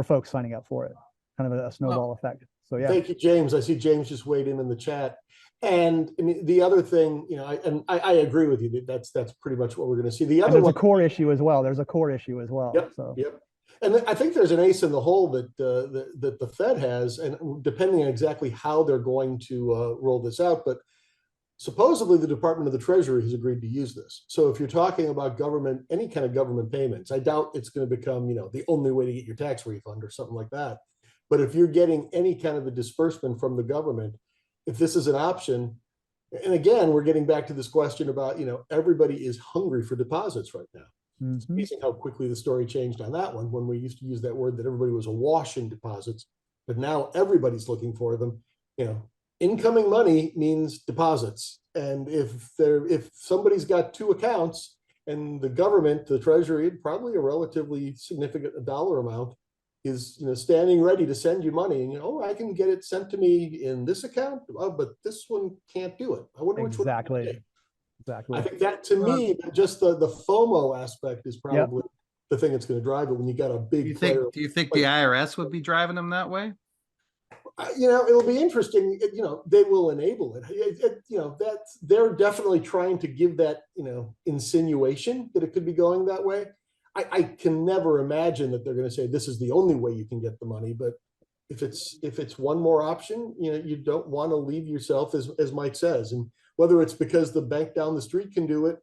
D: folks signing up for it. Kind of a snowball effect. So yeah.
B: Thank you, James. I see James just weighed in the chat. And I mean, the other thing, you know, I agree with you that that's pretty much what we're going to see. The
D: And
B: other
D: there's
B: one,
D: a core issue as well. There's a core issue as well.
B: Yep.
D: So
B: Yep. And I think there's an ace in the hole that that the Fed has, and depending on exactly how they're going to roll this out, but supposedly the Department of the Treasury has agreed to use this. So if you're talking about government, any kind of government payments, I doubt it's going to become, you know, the only way to get your tax refund or something like that. But if you're getting any kind of a disbursement from the government, if this is an option, and again, we're getting back to this question about, you know, everybody is hungry for deposits right now. It's amazing how quickly the story changed on that one when we used to use that word that everybody was awash in deposits, but now everybody's looking for them. You know, incoming money means deposits. And if somebody's got two accounts and the government, the Treasury, probably a relatively significant dollar amount, is, you know, standing ready to send you money, and, you know, oh, I can get it sent to me in this account, but this one can't do it. I wonder which one.
D: exactly.
B: I think that, to me, just the FOMO aspect is probably the thing that's going to drive it when you got a big player.
A: Do you think the IRS would be driving them that way?
B: You know, it'll be interesting. You know, they will enable it. You know, that's, they're definitely trying to give that, you know, insinuation that it could be going that way. I can never imagine that they're going to say this is the only way you can get the money. But if it's one more option, you know, you don't want to leave yourself, as Mike says, and whether it's because the bank down the street can do it,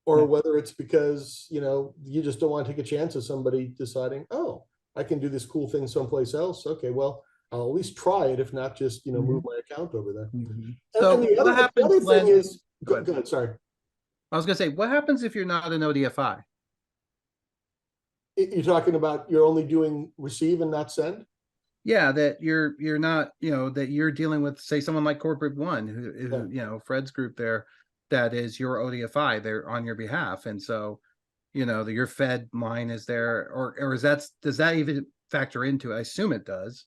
B: or whether it's because, you know, you just don't want to take a chance of somebody deciding, oh, I can do this cool thing someplace else. Okay, well, I'll at least try it, if not just, you know, move my account over there.
A: So
B: And the
A: what
B: other
A: happens
B: thing
A: when-
B: is,
A: Go
B: go
A: ahead.
B: ahead, sorry.
A: I was gonna say, what happens if you're not an ODFI?
B: You're talking about you're only doing receive and not send?
A: Yeah, that you're not, you know, that you're dealing with, say, someone like Corporate One, who is,
B: Yeah.
A: you know, Fred's group there, that is your ODFI, they're on your behalf. And so, you know, your Fed line is there, or does that even factor into it? I assume it does.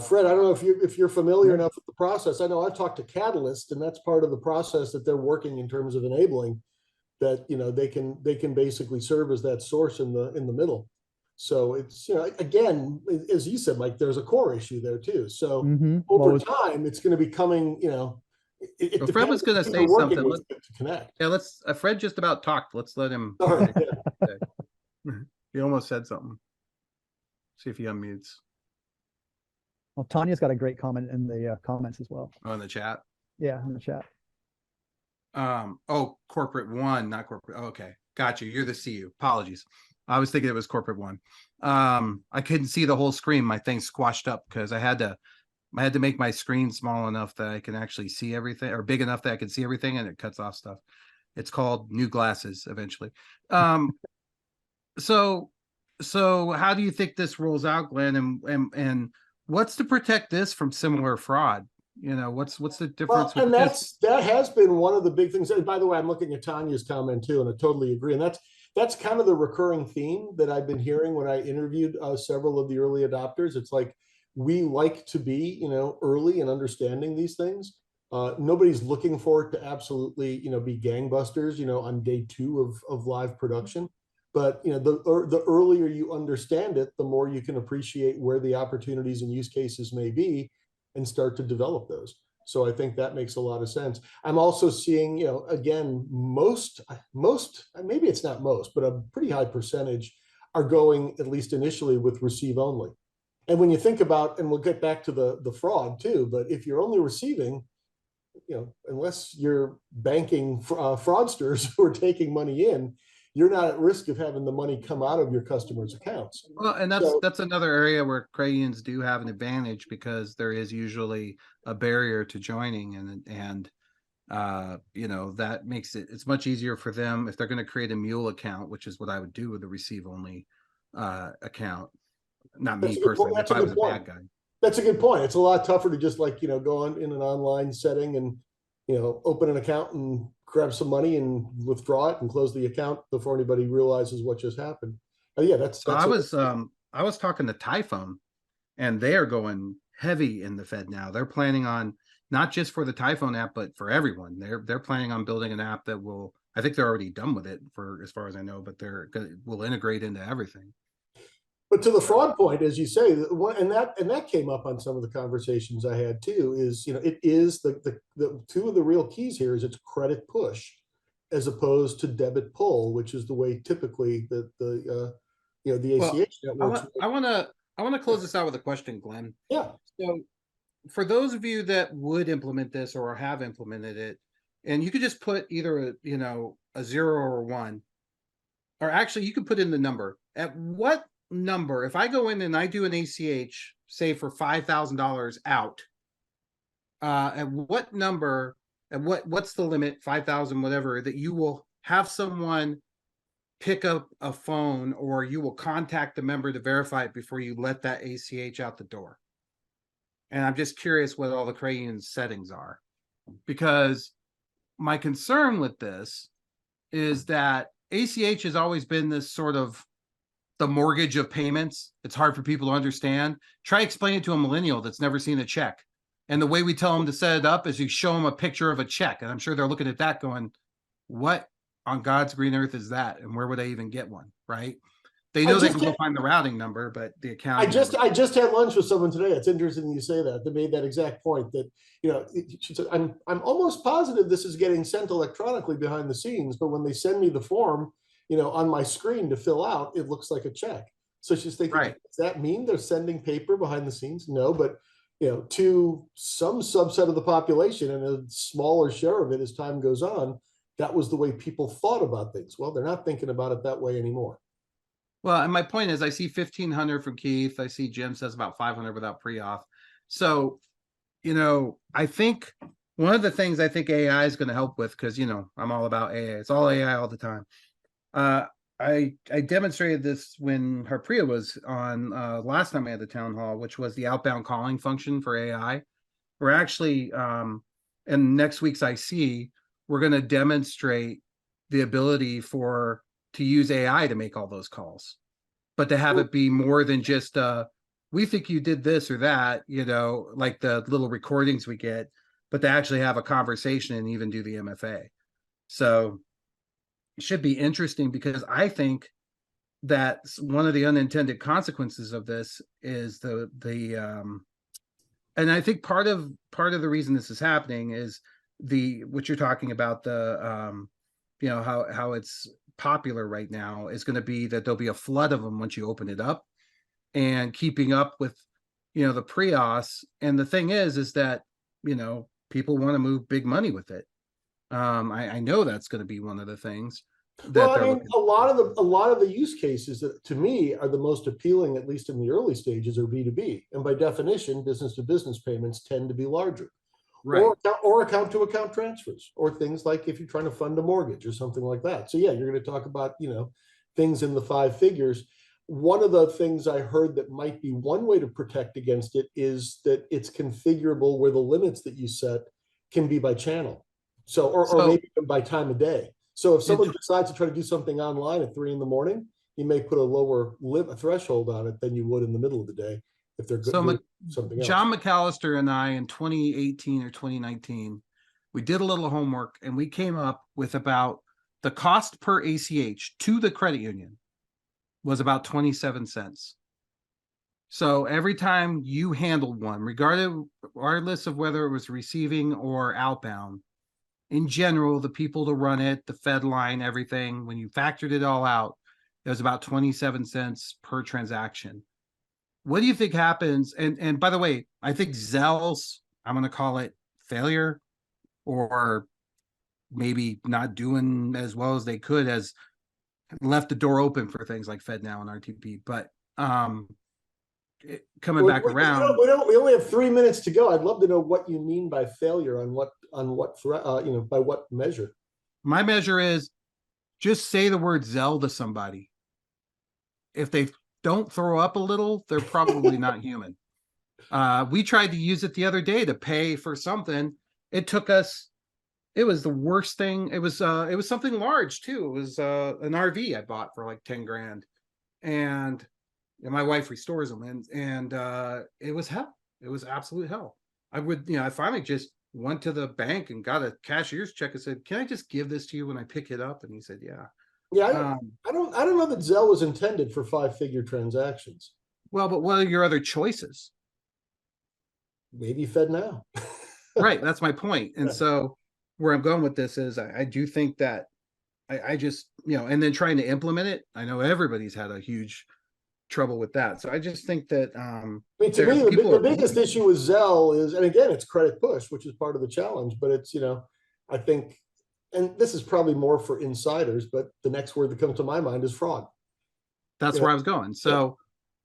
B: Fred, I don't know if you're familiar enough with the process. I know I've talked to Catalyst, and that's part of the process that they're working in terms of enabling that, you know, they can basically serve as that source in the middle. So it's, you know, again, as you said, Mike, there's a core issue there too. So over time, it's going to be coming, you know, it
A: Well, Fred was
B: depends
A: gonna
B: who you're
A: say
B: working
A: something.
B: with to connect.
A: Yeah, let's, Fred just about talked. Let's let him.
B: Sorry.
A: He almost said something. See if he unmutes
D: Well, Tanya's got a great comment in the comments as well.
A: on the chat.
D: Yeah, in the chat.
A: Oh, Corporate One, not Corporate. Okay, got you. You're the CU. Apologies. I was thinking it was Corporate One. I couldn't see the whole screen. My thing squashed up because I had to make my screen small enough that I can actually see everything, or big enough that I can see everything, and it cuts off stuff. It's called new glasses eventually. So how do you think this rolls out, Glenn? And what's to protect this from similar fraud? You know, what's the difference?
B: Well, and
A: with this?
B: that has been one of the big things. And by the way, I'm looking at Tanya's comment too, and I totally agree. And that's kind of the recurring theme that I've been hearing when I interviewed several of the early adopters. It's like, we like to be, you know, early in understanding these things. Nobody's looking for it to absolutely, you know, be gangbusters, you know, on day 2 of live production. But, you know, the earlier you understand it, the more you can appreciate where the opportunities and use cases may be and start to develop those. So I think that makes a lot of sense. I'm also seeing, you know, again, most, maybe it's not most, but a pretty high percentage are going, at least initially, with receive only. And when you think about, and we'll get back to the fraud too, but if you're only receiving, unless you're banking fraudsters who are taking money in, you're not at risk of having the money come out of your customers' accounts.
A: Well, and
B: So-
A: that's another area where credit unions do have an advantage because there is usually a barrier to joining, and that makes it's much easier for them if they're going to create a mule account, which is what I would do with a receive only account. Not
B: That's
A: me
B: a good point.
A: personally,
B: That's
A: if
B: a
A: I was
B: good
A: a
B: point.
A: bad guy.
B: That's a good point. It's a lot tougher to just go on in an online setting and, open an account and grab some money and withdraw it and close the account before anybody realizes what just happened. Oh yeah, that's
A: So I was talking to Typhone, and they are going heavy in the Fed now. They're planning on not just for the Typhone app, but for everyone. They're planning on building an app that will. I think they're already done with it, for as far as I know, but will integrate into everything.
B: But to the fraud point, as you say, and that came up on some of the conversations I had too, is it is the two of the real keys here is it's credit push as opposed to debit pull, which is the way typically the ACH networks.
A: I want to close this out with a question, Glenn.
B: Yeah.
A: So for those of you that would implement this or have implemented it, and you could just put either a 0 or 1, or actually you could put in the number. At what number, if I go in and I do an ACH, say for $5,000 out, at what number, and what's the limit, 5,000, whatever, that you will have someone pick up a phone, or you will contact the member to verify it before you let that ACH out the door? And I'm just curious what all the credit union settings are, because my concern with this is that ACH has always been this sort of the mortgage of payments. It's hard for people to understand. Try explaining it to a millennial that's never seen a check. And the way we tell them to set it up is you show them a picture of a check. And I'm sure they're looking at that going, what on God's green earth is that? And where would I even get one? Right? They know they can go find the routing number, but the account.
B: I just had lunch with someone today. It's interesting you say that. They made that exact point that, she said, I'm almost positive this is getting sent electronically behind the scenes, but when they send me the form, on my screen to fill out, it looks like a check. So she's thinking,
A: Right.
B: Does that mean they're sending paper behind the scenes? No, but to some subset of the population, and a smaller share of it as time goes on, that was the way people thought about things. Well, they're not thinking about it that way anymore.
A: Well, and my point is, I see 1,500 from Keith. I see Jim says about 500 without pre-auth. So, I think one of the things I think AI is going to help with, because I'm all about AI. It's all AI all the time. I demonstrated this when Harpriya was on last time I had the town hall, which was the outbound calling function for AI. We're actually in next week's IC, we're going to demonstrate the ability to use AI to make all those calls, but to have it be more than just we think you did this or that, like the little recordings we get, but to actually have a conversation and even do the MFA. So it should be interesting, because I think that one of the unintended consequences of this is and I think part of the reason this is happening is what you're talking about, the how it's popular right now is going to be that there'll be a flood of them once you open it up, and keeping up with the pre-auths. And the thing is that people want to move big money with it. I know that's going to be one of the things that
B: Well, I mean, a lot of the use cases that to me are the most appealing, at least in the early stages, are B2B, and by definition, business to business payments tend to be larger.
A: right.
B: Or account to account transfers, or things like if you're trying to fund a mortgage or something like that. So yeah, you're going to talk about, things in the 5 figures. One of the things I heard that might be one way to protect against it is that it's configurable where the limits that you set can be by channel. So, or maybe even by time of day. So if someone decides to try to do something online at 3 a.m, you may put a lower threshold on it than you would in the middle of the day if they're good. Something else.
A: John McAllister and I in 2018 or 2019, we did a little homework, and we came up with about the cost per ACH to the credit union was about 27 cents. So every time you handled one, regardless of whether it was receiving or outbound, in general, the people to run it, the Fed line, everything, when you factored it all out, it was about 27 cents per transaction. what do you think happens? And by the way, I think Zell's, I'm going to call it failure, or maybe not doing as well as they could, has left the door open for things like FedNow and RTP. But coming back around,
B: we only have 3 minutes to go. I'd love to know what you mean by failure on what by what measure.
A: my measure is just say the word Zell to somebody. If they don't throw up a little, they're probably not human. We tried to use it the other day to pay for something. It took us, it was the worst thing. It was something large too. It was an RV I bought for like 10 grand. And my wife restores them, and it was hell. It was absolute hell. I finally just went to the bank and got a cashier's check and said, "Can I just give this to you when I pick it up?" And he said, "Yeah."
B: Yeah, I don't know that Zelle was intended for 5-figure transactions.
A: Well, but what are your other choices?
B: Maybe FedNow.
A: Right, that's my point. And so where I'm going with this is I do think that I just, and then trying to implement it, I know everybody's had a huge trouble with that. So I just think that
B: I mean, to me, the biggest issue with Zelle is, and again, it's credit push, which is part of the challenge, but it's, I think, and this is probably more for insiders, but the next word that comes to my mind is fraud.
A: That's where I was going. So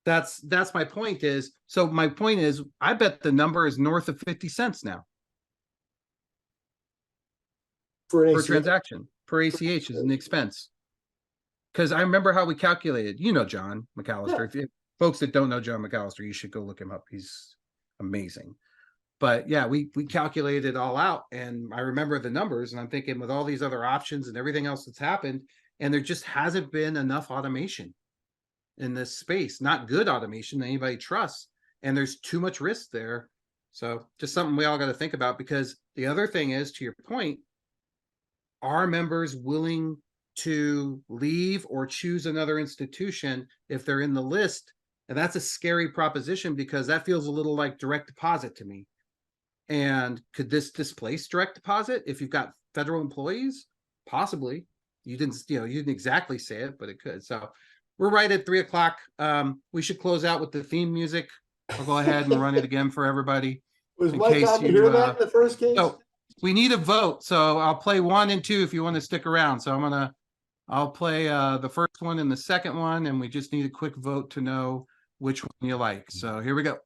A: that's my point is, I bet the number is north of 50 cents now
B: For an
A: per
B: ACH.
A: transaction, per ACH is an expense. Because I remember how we calculated, John McAllister.
B: Yeah.
A: If folks that don't know John McAllister, you should go look him up. He's amazing. But yeah, we calculated it all out, and I remember the numbers, and I'm thinking with all these other options and everything else that's happened, and there just hasn't been enough automation in this space, not good automation that anybody trusts, and there's too much risk there. So just something we all got to think about, because the other thing is, to your point, are members willing to leave or choose another institution if they're in the list? And that's a scary proposition, because that feels a little like direct deposit to me. And could this displace direct deposit if you've got federal employees? Possibly. You didn't exactly say it, but it could. So we're right at 3:00. We should close out with the theme music. I'll go ahead and run it again for everybody.
B: Was Mike on to hear that in the first case?
A: Oh, we need a vote. So I'll play 1 and 2 if you want to stick around. So I'll play the first one and the second one, and we just need a quick vote to know which one you like. So here we go.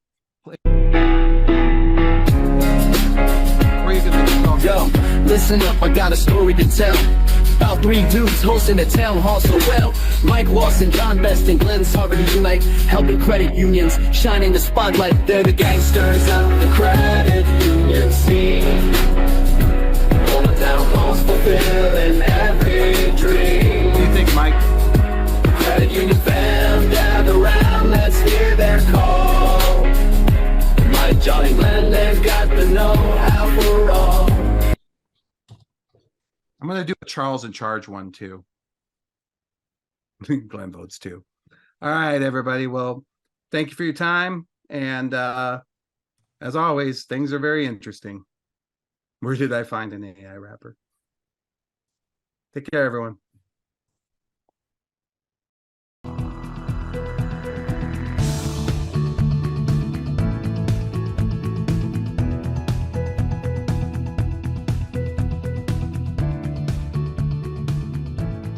F: Yo, listen up, I got a story to tell about 3 dudes hosting a town hall so well. Mike Lawson, John Best, and Glenn's Harvard Unite, helping credit unions shine in the spotlight. They're the gangsters of the credit union scene. All the town halls fulfilling every dream.
A: What do you think, Mike?
F: Credit union fam, gather round, let's hear their call. Mike, Johnny, Glenn, they've got the know-how for all.
A: I'm going to do a Charles in Charge one too. Glenn votes too. All right, everybody. Well, thank you for your time. And as always, things are very interesting. Where did I find an AI rapper? Take care, everyone.